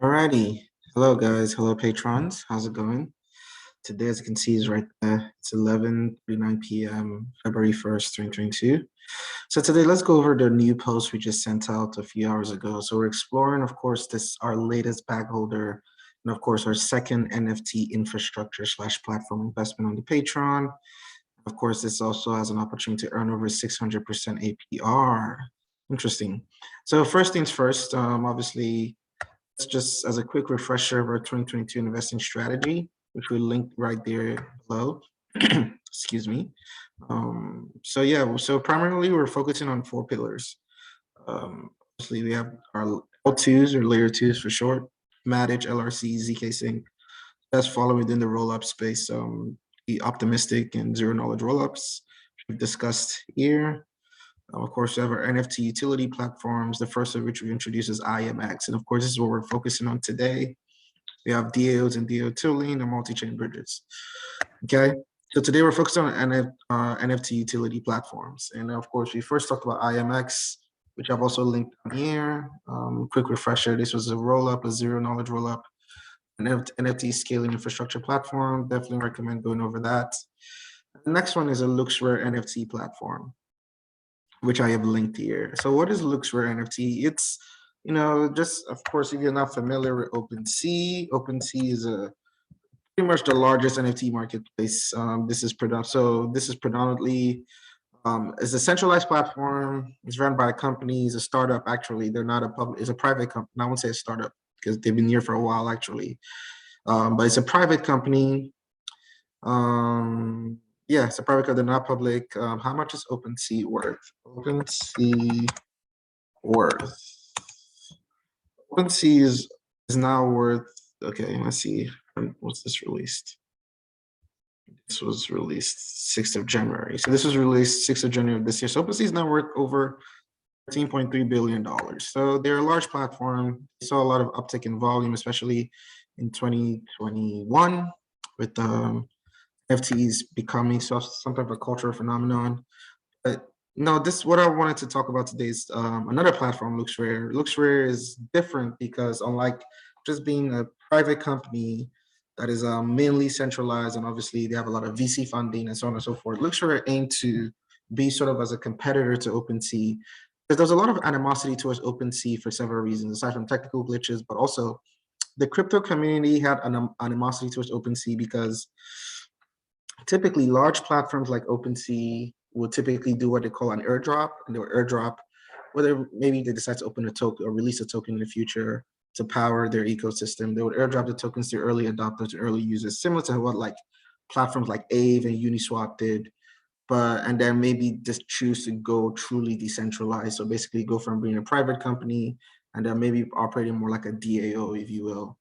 Alrighty. Hello guys. Hello patrons. How's it going? Today, as you can see, is right there. It's 11:39 p.m. February 1st, 2022. So today, let's go over the new post we just sent out a few hours ago. So we're exploring, of course, this our latest bagholder, and of course, our second NFT infrastructure / platform investment on the Patreon. Of course, this also has an opportunity to earn over 600% APR. Interesting. So first things first, obviously, just as a quick refresher of our 2022 investing strategy, which we linked right there below. Excuse me. So primarily we're focusing on four pillars. Obviously, we have our L2s or layer twos for short, Matic, LRC, ZK Sync. That's following within the roll-up space. The optimistic and zero knowledge rollups we've discussed here. Of course, we have our NFT utility platforms, the first of which we introduced is IMX. And of course, this is what we're focusing on today. We have DAOs and DAO tooling and multi-chain bridges. Okay, so today we're focused on NFT utility platforms. And of course, we first talked about IMX, which I've also linked on here. Quick refresher, this was a roll-up, a zero knowledge roll-up, an NFT scaling infrastructure platform. Definitely recommend going over that. The next one is a LooksRare NFT platform, which I have linked here. So what is LooksRare NFT? It's, just of course, if you're not familiar with Opensea, Opensea is pretty much the largest NFT marketplace. This is predominantly it's a centralized platform. It's run by a company. It's a startup. Actually, they're not a public. It's a private company. I won't say a startup because they've been here for a while actually. But it's a private company. Yeah, it's a private company. They're not public. How much is Opensea worth? Opensea is now worth. Okay, let's see. What's this released? This was released 6th of January. So this was released 6th of January of this year. So Opensea is now worth over $13.3 billion. So they're a large platform. They saw a lot of uptick in volume, especially in 2021 with FTEs becoming some type of a cultural phenomenon. But no, this what I wanted to talk about today is another platform, LooksRare. LooksRare is different because unlike just being a private company that is mainly centralized, and obviously they have a lot of VC funding and so on and so forth, LooksRare aimed to be sort of as a competitor to OpenSea. Because there's a lot of animosity towards OpenSea for several reasons, aside from technical glitches, but also the crypto community had an animosity towards OpenSea because typically large platforms like OpenSea will typically do what they call an airdrop, and they'll airdrop whether maybe they decide to open a token or release a token in the future to power their ecosystem. They would airdrop the tokens to early adopters, to early users, similar to what like platforms like Aave and Uniswap did, and then maybe just choose to go truly decentralized. So basically go from being a private company and then maybe operating more like a DAO, if you will.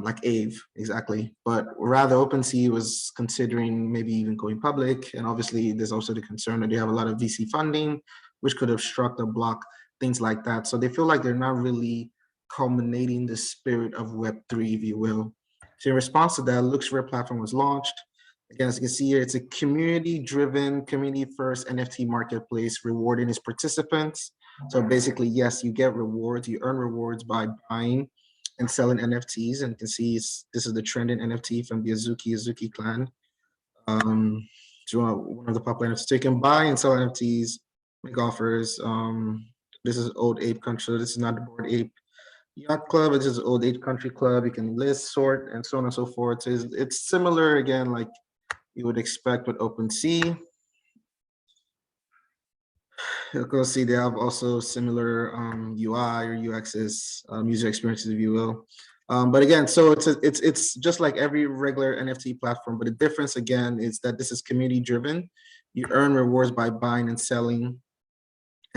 Like Aave, exactly. But rather, OpenSea was considering maybe even going public. And obviously, there's also the concern that they have a lot of VC funding, which could obstruct or block things like that. So they feel like they're not really culminating the spirit of Web3, if you will. So in response to that, LooksRare platform was launched. Again, as you can see here, it's a community-driven, community-first NFT marketplace rewarding its participants. So basically, yes, you get rewards. You earn rewards by buying and selling NFTs, and you can see this is the trending NFT from the Azuki clan. It's one of the popular NFTs. So you can buy and sell NFTs, make offers. This is Old Ape Country. This is not the Bored Ape Yacht Club. This is Old Ape Country Club. You can list, sort, and so on and so forth. So it's similar again, like you would expect with OpenSea. You'll go see they have also similar UI or UXs, user experiences, if you will. But again, so it's just like every regular NFT platform, but the difference again is that this is community driven. You earn rewards by buying and selling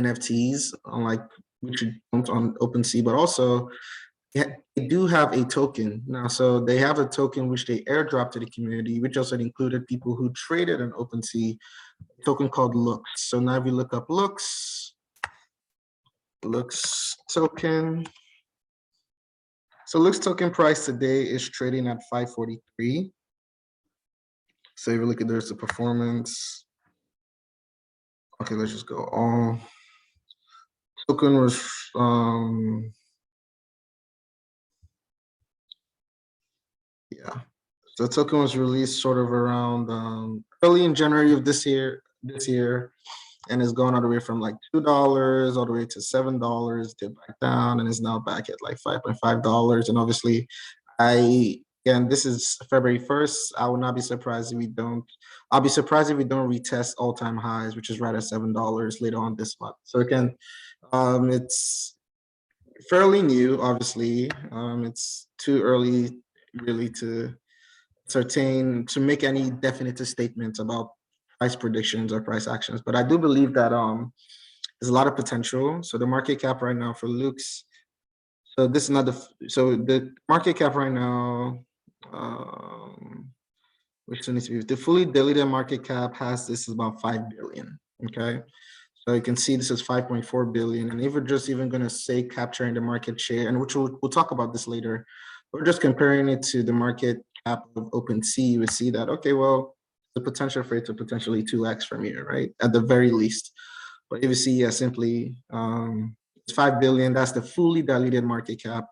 NFTs, unlike which you don't on OpenSea, but also they do have a token now. So they have a token which they airdrop to the community, which also included people who traded on OpenSea, a token called Looks. So now if you look up Looks token. So Looks token price today is trading at 543. So if you look at there's the performance. Okay, let's just go all. Token was Yeah. So the token was released sort of around early in January of this year, and it's gone all the way from like $2 all the way to $7, dipped back down, and is now back at like $5.5. And obviously, again, this is February 1st. I would not be surprised if we don't. I'll be surprised if we don't retest all-time highs, which is right at $7 later on this month. So again, it's fairly new. Obviously, it's too early really to make any definitive statements about price predictions or price actions. But I do believe that there's a lot of potential. So the market cap right now for Lux. So this is not the market cap right now, which needs to be the fully diluted market cap has this is about 5 billion. Okay. So you can see this is 5.4 billion. And if we're just even going to say capturing the market share, and which we'll talk about this later, we're just comparing it to the market cap of Opensea, you would see that, okay, well, the potential for it to potentially 2x from here, right? At the very least. But if you see, simply it's 5 billion, that's the fully diluted market cap.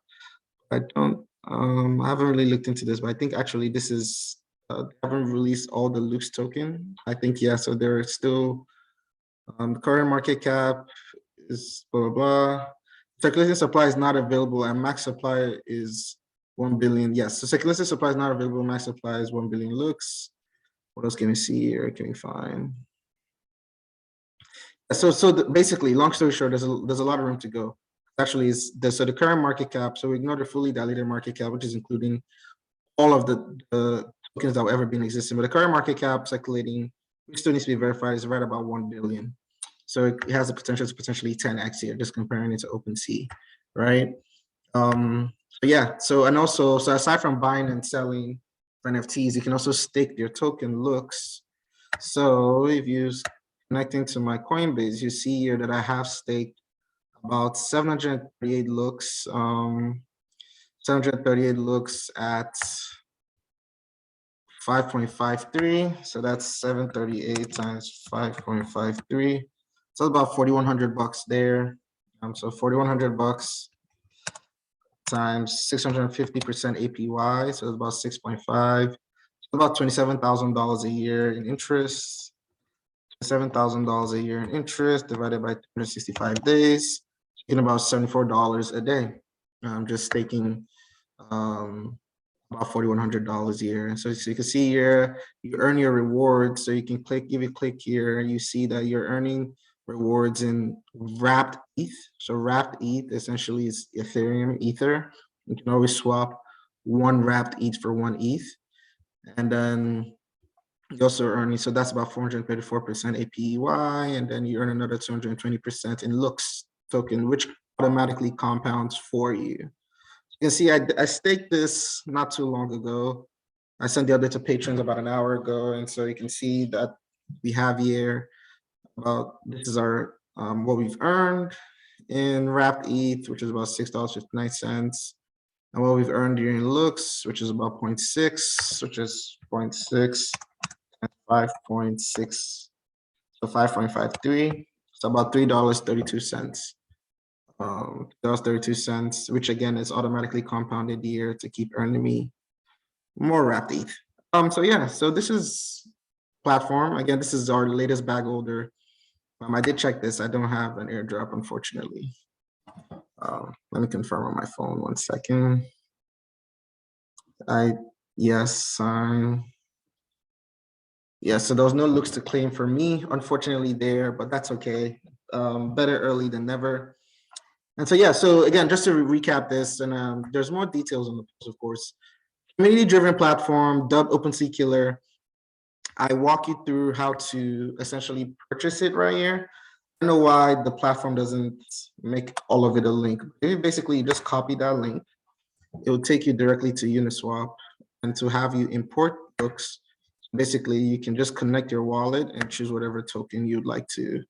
I haven't really looked into this, but I think actually this is, they haven't released all the Lux token. I think, yeah, so there are still, the current market cap is blah, blah, blah. Circulating supply is not available and max supply is 1 billion. Yes, so circulating supply is not available, max supply is 1 billion Lux. What else can we see here? Can we find? So basically, long story short, there's a lot of room to go. Actually, so the current market cap, so we ignore the fully diluted market cap, which is including all of the tokens that have ever been existing. But the current market cap circulating, which still needs to be verified, is right about 1 billion. So it has the potential to potentially 10x here, just comparing it to Opensea, right? So yeah, so aside from buying and selling for NFTs, you can also stake your token Lux. So if you connecting to my Coinbase, you see here that I have staked about 738 Lux, 738 Lux at 5.53. So that's 738 times 5.53. So about 4,100 bucks there. So 4,100 bucks times 650% APY. So it's about 6.5. About $27,000 a year in interest. $7,000 a year in interest divided by 365 days, in about $74 a day. I'm just staking about $4,100 a year. So you can see here, you earn your rewards. So you can click, if you click here, you see that you're earning rewards in wrapped ETH. So wrapped ETH essentially is Ethereum Ether. You can always swap one wrapped ETH for one ETH. And then you also earning, so that's about 434% APY, and then you earn another 220% in Lux token, which automatically compounds for you. You can see I staked this not too long ago. I sent the other to patrons about an hour ago, and so you can see that we have here about, this is our what we've earned in wrapped ETH, which is about $6.59, and what we've earned here in Lux, which is about 0.6, which is 0.6 and 5.6, so 5.53. So about $3.32. $3.32, which again is automatically compounded year to keep earning me more wrapped ETH. So yeah, so this is platform. Again, this is our latest bagholder. I did check this. I don't have an airdrop, unfortunately. Let me confirm on my phone 1 second. Yes, yeah, so there was no Lux to claim for me, unfortunately there, but that's okay. Better early than never. And so, yeah, so again, just to recap this, and there's more details on the post, of course. Community-driven platform, dubbed Opensea Killer. I walk you through how to essentially purchase it right here. I don't know why the platform doesn't make all of it a link. Basically, you just copy that link. It will take you directly to Uniswap, and to have you import books. Basically, you can just connect your wallet and choose whatever token you'd like to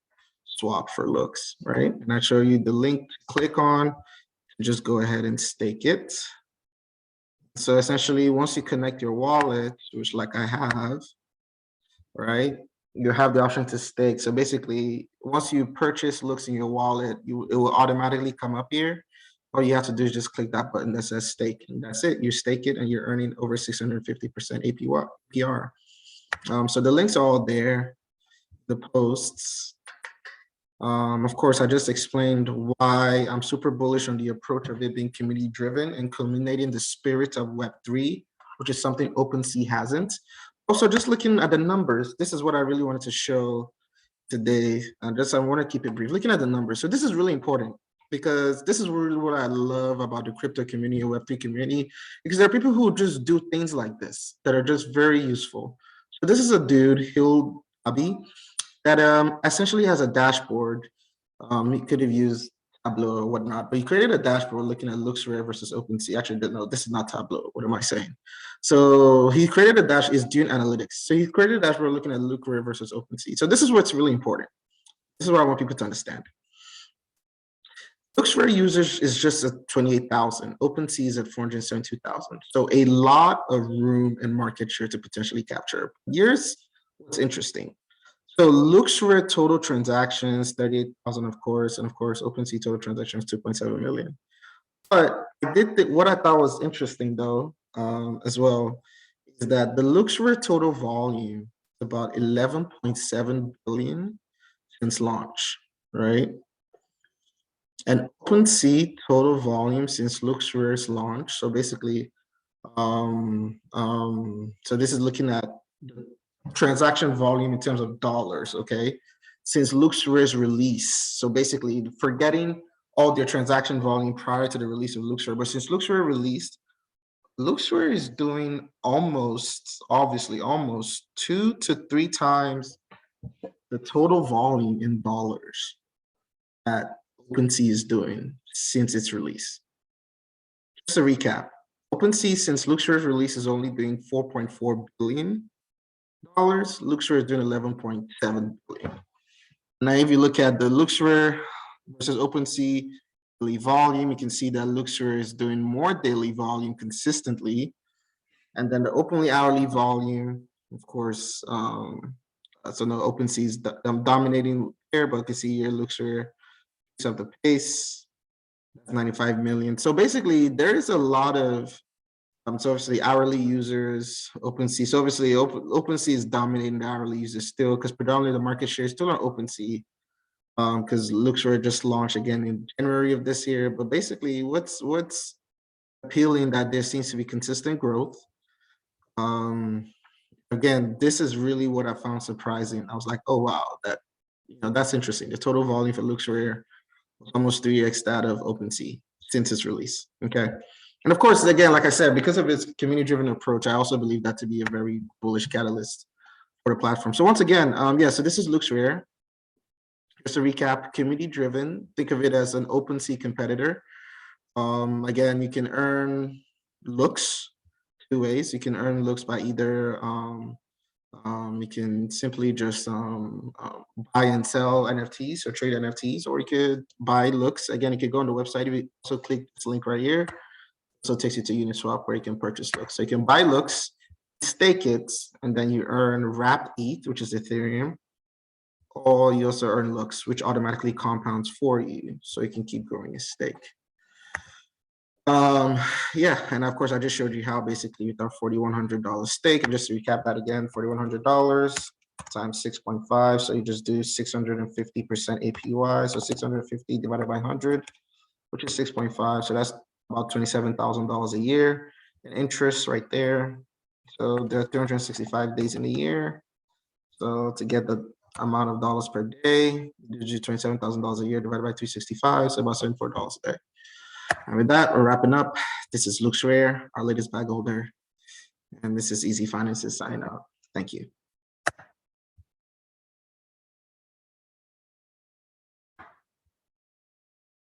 swap for Lux, right? And I show you the link to click on, just go ahead and stake it. So essentially, once you connect your wallet, which like I have, right, you have the option to stake. So basically, once you purchase Lux in your wallet, it will automatically come up here. all you have to do is just click that button that says stake, and that's it. You stake it and you're earning over 650% APR. So the links are all there, the posts. Of course, I just explained why I'm super bullish on the approach of it being community driven and culminating the spirit of Web3, which is something OpenSea hasn't. Also, just looking at the numbers, this is what I really wanted to show today. I want to keep it brief. Looking at the numbers. So this is really important because this is really what I love about the crypto community, Web3 community, because there are people who just do things like this that are just very useful. So this is a dude, Hill Abi, that essentially has a dashboard. He could have used Tableau or whatnot, but he created a dashboard looking at LooksRare versus OpenSea. Actually, no, this is not Tableau. What am I saying? So he created a dash, is doing analytics. So he created a dashboard looking at LooksRare versus OpenSea. So this is what's really important. This is what I want people to understand. LooksRare users is just at 28,000. OpenSea is at 472,000. So a lot of room and market share to potentially capture. Here's what's interesting. So LooksRare total transactions, 38,000, of course, and of course, OpenSea total transactions, 2.7 million. But I did what I thought was interesting though, as well, is that the LooksRare total volume is about 11.7 billion since launch, right? And OpenSea total volume since LooksRare's launch. So basically, so this is looking at the transaction volume in terms of dollars, okay? Since LooksRare's release. So basically, forgetting all their transaction volume prior to the release of LooksRare, but since LooksRare released, LooksRare is doing almost 2 to 3 times the total volume in dollars that OpenSea is doing since its release. Just a recap, OpenSea since LooksRare's release is only doing $4.4 billion. LooksRare is doing 11.7 billion. Now, if you look at the LooksRare versus OpenSea daily volume, you can see that LooksRare is doing more daily volume consistently. And then the openly hourly volume, of course, so no, OpenSea is dominating here, but you can see here LooksRare picks up the pace, 95 million. So basically, there is a lot of so obviously hourly users, OpenSea. So obviously OpenSea is dominating the hourly users still because predominantly the market share is still on OpenSea because LooksRare just launched again in January of this year. But basically what's appealing that there seems to be consistent growth. Again, this is really what I found surprising. I was like, oh wow, that's interesting. The total volume for LooksRare was almost 3x that of OpenSea since its release. Okay. And of course, again, like I said, because of its community-driven approach, I also believe that to be a very bullish catalyst for the platform. So once again, so this is LooksRare. Just to recap, community-driven. Think of it as an OpenSea competitor. Again, you can earn looks 2 ways. You can earn looks by either you can simply just buy and sell NFTs or trade NFTs, or you could buy looks. Again, you could go on the website. You also click this link right here. So it takes you to Uniswap where you can purchase looks. So you can buy looks, stake it, and then you earn wrapped ETH, which is Ethereum, or you also earn looks, which automatically compounds for you. So you can keep growing your stake. Yeah, and of course I just showed you how basically with our $4,100 stake, and just to recap that again, $4,100 times 6.5. So you just do 650% APY. So 650 divided by 100, which is 6.5. So that's about $27,000 a year in interest right there. So there are 365 days in a year. So to get the amount of dollars per day, you do $27,000 a year divided by 365, so about $74 a day. And with that, we're wrapping up. This is LooksRare, our latest bag holder. And this is Easy Finances signing out. Thank you.